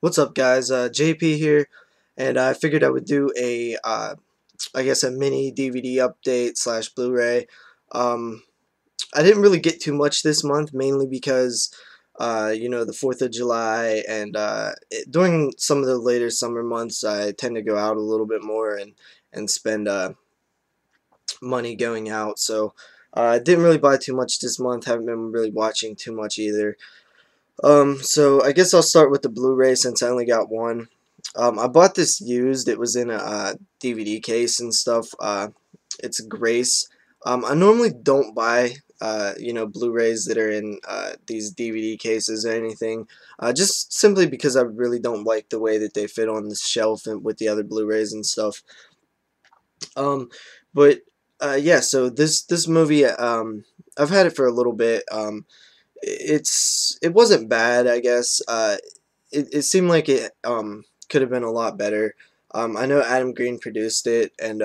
What's up, guys? JP here, and I figured I would do a, I guess, a mini DVD update slash Blu-ray. Um, I didn't really get too much this month, mainly because, the 4th of July, and during some of the later summer months, I tend to go out a little bit more and spend money going out. So I didn't really buy too much this month. Haven't been really watching too much either. So I guess I'll start with the Blu-ray since I only got one. I bought this used. It was in a DVD case and stuff. It's Grace. I normally don't buy, Blu-rays that are in these DVD cases or anything. Just simply because I really don't like the way that they fit on the shelf and with the other Blu-rays and stuff. Um, but yeah. So this movie, I've had it for a little bit. It wasn't bad, I guess. It seemed like it could have been a lot better. I know Adam Green produced it, and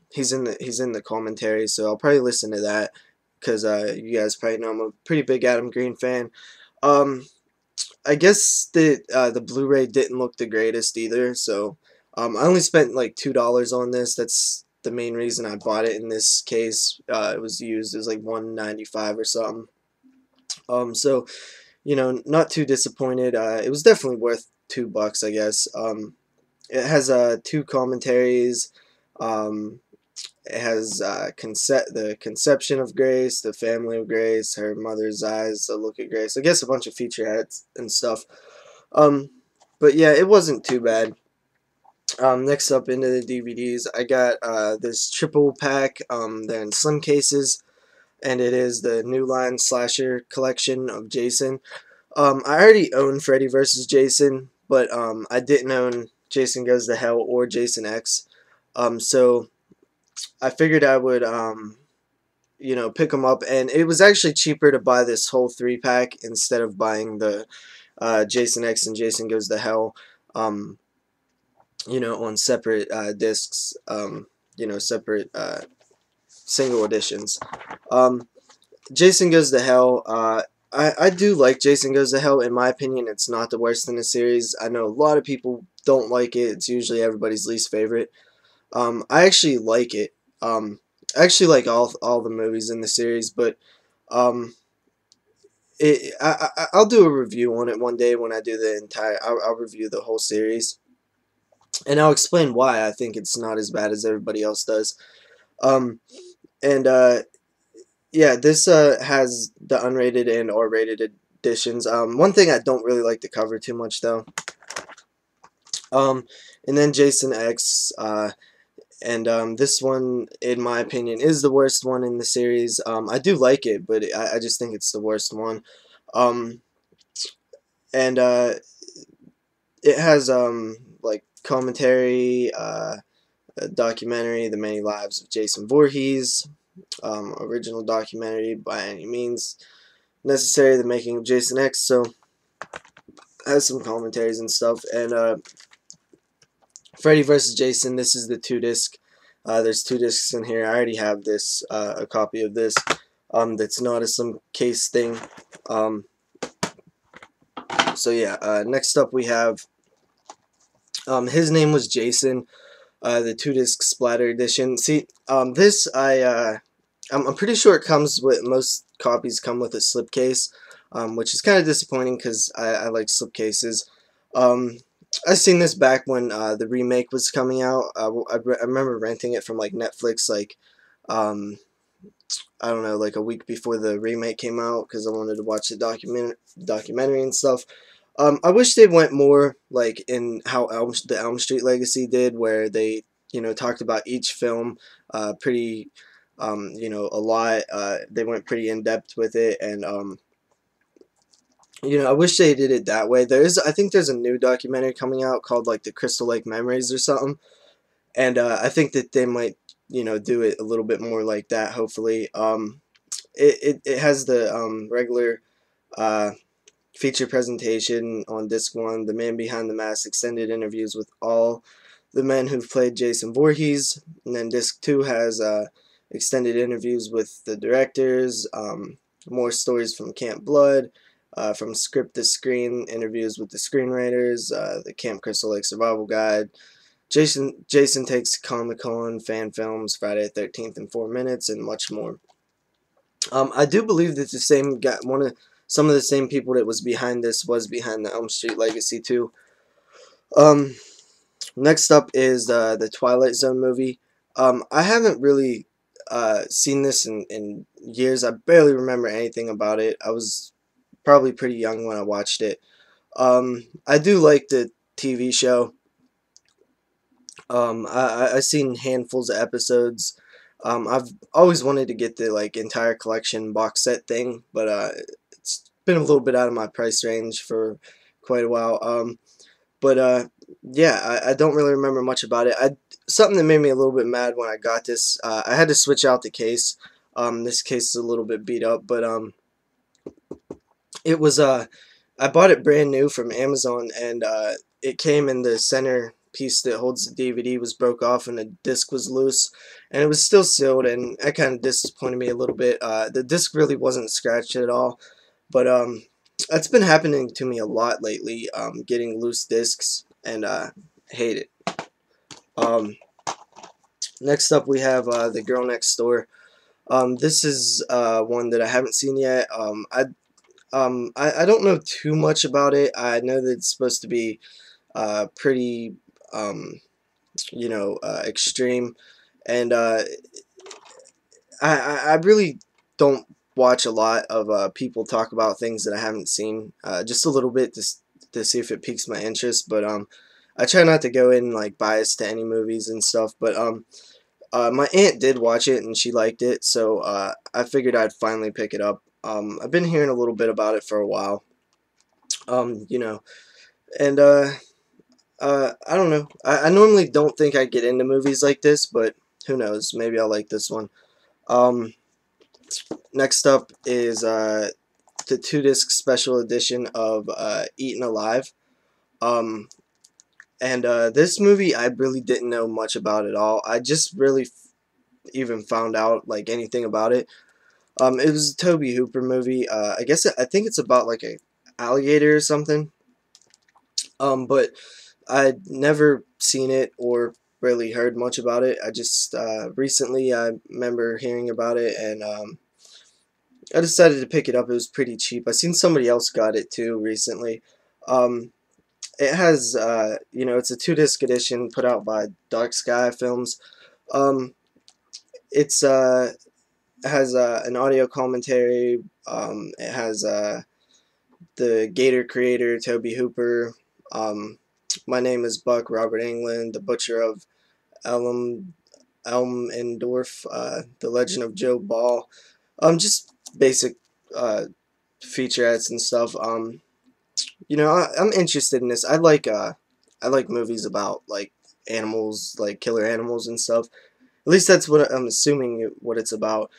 he's in the commentary, so I'll probably listen to that because you guys probably know I'm a pretty big Adam Green fan. Um, I guess that the Blu-ray didn't look the greatest either, so I only spent like $2 on this. That's the main reason I bought it in this case. It was used. It was like $1.95 or something. So not too disappointed. It was definitely worth $2, I guess. It has two commentaries. Um, it has the conception of Grace, the family of Grace, her mother's eyes, the look at Grace. I guess a bunch of featurettes and stuff. Um, but yeah, it wasn't too bad. Next up into the DVDs, I got this triple pack. They're in slim cases, and it is the New Line Slasher collection of Jason. I already own Freddy vs. Jason, but I didn't own Jason Goes to Hell or Jason X. So I figured I would, pick them up, and it was actually cheaper to buy this whole 3-pack instead of buying the Jason X and Jason Goes to Hell, on separate discs, separate single editions. Jason Goes to Hell, I do like Jason Goes to Hell. In my opinion, it's not the worst in the series. I know a lot of people don't like it. It's usually everybody's least favorite. I actually like it. I actually like all the movies in the series, but um, I'll do a review on it one day when I do the entire. I'll review the whole series, and I'll explain why I think it's not as bad as everybody else does. Um, and Yeah, this has the unrated and R-rated editions. One thing I don't really like to cover too much though. And then Jason X, and this one, in my opinion, is the worst one in the series. I do like it, but I just think it's the worst one. Um, and It has like commentary, a documentary, The Many Lives of Jason Voorhees, original documentary by any means necessary, The Making of Jason X. So has some commentaries and stuff. And Freddy vs. Jason, this is the 2-disc. There's 2 discs in here. I already have this, a copy of this. That's not a some case thing. So yeah, next up we have His Name Was Jason, the 2-disc splatter edition. See, this I'm pretty sure it comes with, most copies come with a slipcase, which is kind of disappointing because I like slipcases. I seen this back when the remake was coming out. I remember renting it from like Netflix, like I don't know, like a week before the remake came out because I wanted to watch the documentary and stuff. I wish they went more like in how the Elm Street Legacy did, where they talked about each film pretty a lot. They went pretty in depth with it, and I wish they did it that way. I think there's a new documentary coming out called like the Crystal Lake Memories or something, and I think that they might do it a little bit more like that. Hopefully, it has the regular feature presentation on disc 1, The Man Behind the Mask, extended interviews with all the men who've played Jason Voorhees, and then disc 2 has extended interviews with the directors, more stories from Camp Blood, from script to screen, interviews with the screenwriters, the Camp Crystal Lake Survival Guide, Jason Takes Comic-Con, fan films, Friday the 13th in 4 minutes, and much more. I do believe that the same guy, some of the same people that was behind this was behind the Elm Street Legacy too. Um, Next up is the Twilight Zone movie. I haven't really seen this in years. I barely remember anything about it. I was probably pretty young when I watched it. I do like the TV show. I've seen handfuls of episodes. I've always wanted to get the like entire collection box set thing, but it's been a little bit out of my price range for quite a while. But yeah, I don't really remember much about it. Something that made me a little bit mad when I got this. I had to switch out the case. This case is a little bit beat up, but it was I bought it brand new from Amazon, and it came in the center piece that holds the DVD was broke off, and the disc was loose, and it was still sealed, and that kind of disappointed me a little bit. The disc really wasn't scratched at all, but that's been happening to me a lot lately. Getting loose discs, and hate it. Um, Next up, we have The Girl Next Door. This is one that I haven't seen yet. I don't know too much about it. I know that it's supposed to be pretty, extreme, and I really don't watch a lot of people talk about things that I haven't seen. Just a little bit to see if it piques my interest, but I try not to go in like biased to any movies and stuff. But my aunt did watch it and she liked it, so I figured I'd finally pick it up. I've been hearing a little bit about it for a while. And I don't know. I normally don't think I get into movies like this, but who knows? Maybe I'll like this one. Um, Next up is the 2-disc special edition of Eaten Alive. Um, and this movie I really didn't know much about at all. I just really even found out like anything about it. It was a Tobe Hooper movie. I think it's about like a alligator or something. But I'd never seen it or really heard much about it. I just recently I remember hearing about it, and I decided to pick it up. It was pretty cheap. I seen somebody else got it too recently. Um, it has it's a 2-disc edition put out by Dark Sky Films. Um, it's has an audio commentary. It has the Gator creator Tobe Hooper. My name is Buck Robert Englund, the Butcher of Elmendorf, The Legend of Joe Ball. Just basic featurettes and stuff. I'm interested in this. I like movies about like animals, like killer animals and stuff. At least that's what I'm assuming what it's about.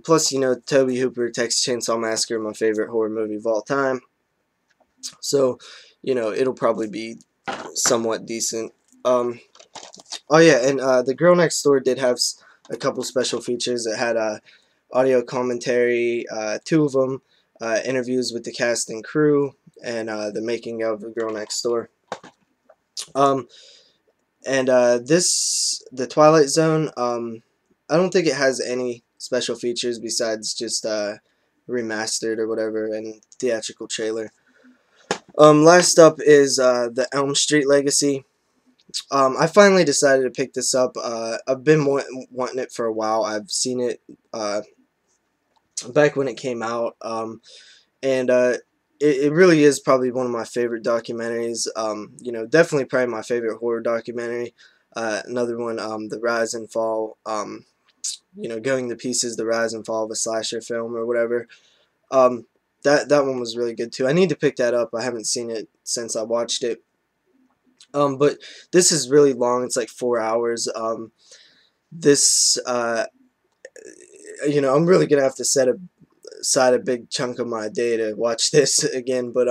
Plus, Tobe Hooper, Texas Chainsaw Massacre, my favorite horror movie of all time. So, it'll probably be somewhat decent. Oh yeah, and The Girl Next Door did have a couple special features. It had audio commentary, 2 of them, interviews with the cast and crew, and the making of The Girl Next Door. And the Twilight Zone, I don't think it has any special features besides just remastered or whatever and theatrical trailer. Last up is the Elm Street Legacy. I finally decided to pick this up. I've been wanting it for a while. I've seen it back when it came out, and it really is probably one of my favorite documentaries. Definitely probably my favorite horror documentary. Another one, The Rise and Fall. Going to pieces, the rise and fall of a slasher film or whatever. That one was really good too. I need to pick that up. I haven't seen it since I watched it. But this is really long. It's like 4 hours. This I'm really gonna have to set aside a big chunk of my day to watch this again. But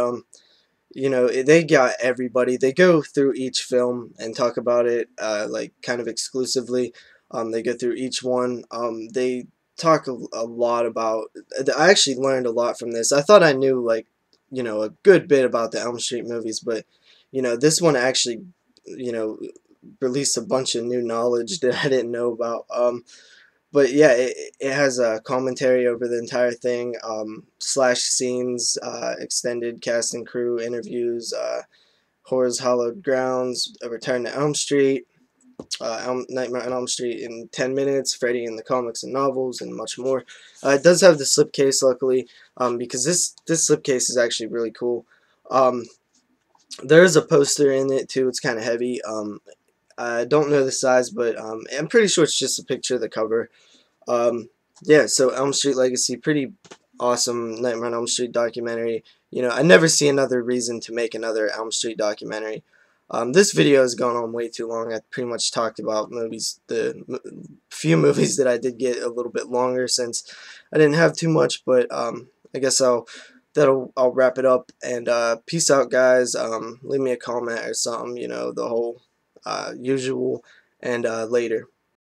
they got everybody. They go through each film and talk about it like kind of exclusively. They go through each one. They talk a lot about. I actually learned a lot from this. I thought I knew like you know, a good bit about the Elm Street movies, but you know, this one actually, you know, released a bunch of new knowledge that I didn't know about. But yeah, it has a commentary over the entire thing, slash scenes, extended cast and crew interviews, Horror's Hallowed Grounds, A Return to Elm Street, Nightmare on Elm Street in 10 Minutes, Freddy in the Comics and Novels, and much more. It does have the slipcase, luckily, because this slipcase is actually really cool. There is a poster in it, too. It's kind of heavy. I don't know the size, but I'm pretty sure it's just a picture of the cover. Um, yeah, so Elm Street Legacy, pretty awesome Nightmare on Elm Street documentary. You know, I never see another reason to make another Elm Street documentary. This video has gone on way too long. I pretty much talked about movies, the few movies that I did get a little bit longer since I didn't have too much, but I guess I'll wrap it up, and peace out, guys. Leave me a comment or something, you know, the whole usual, and later.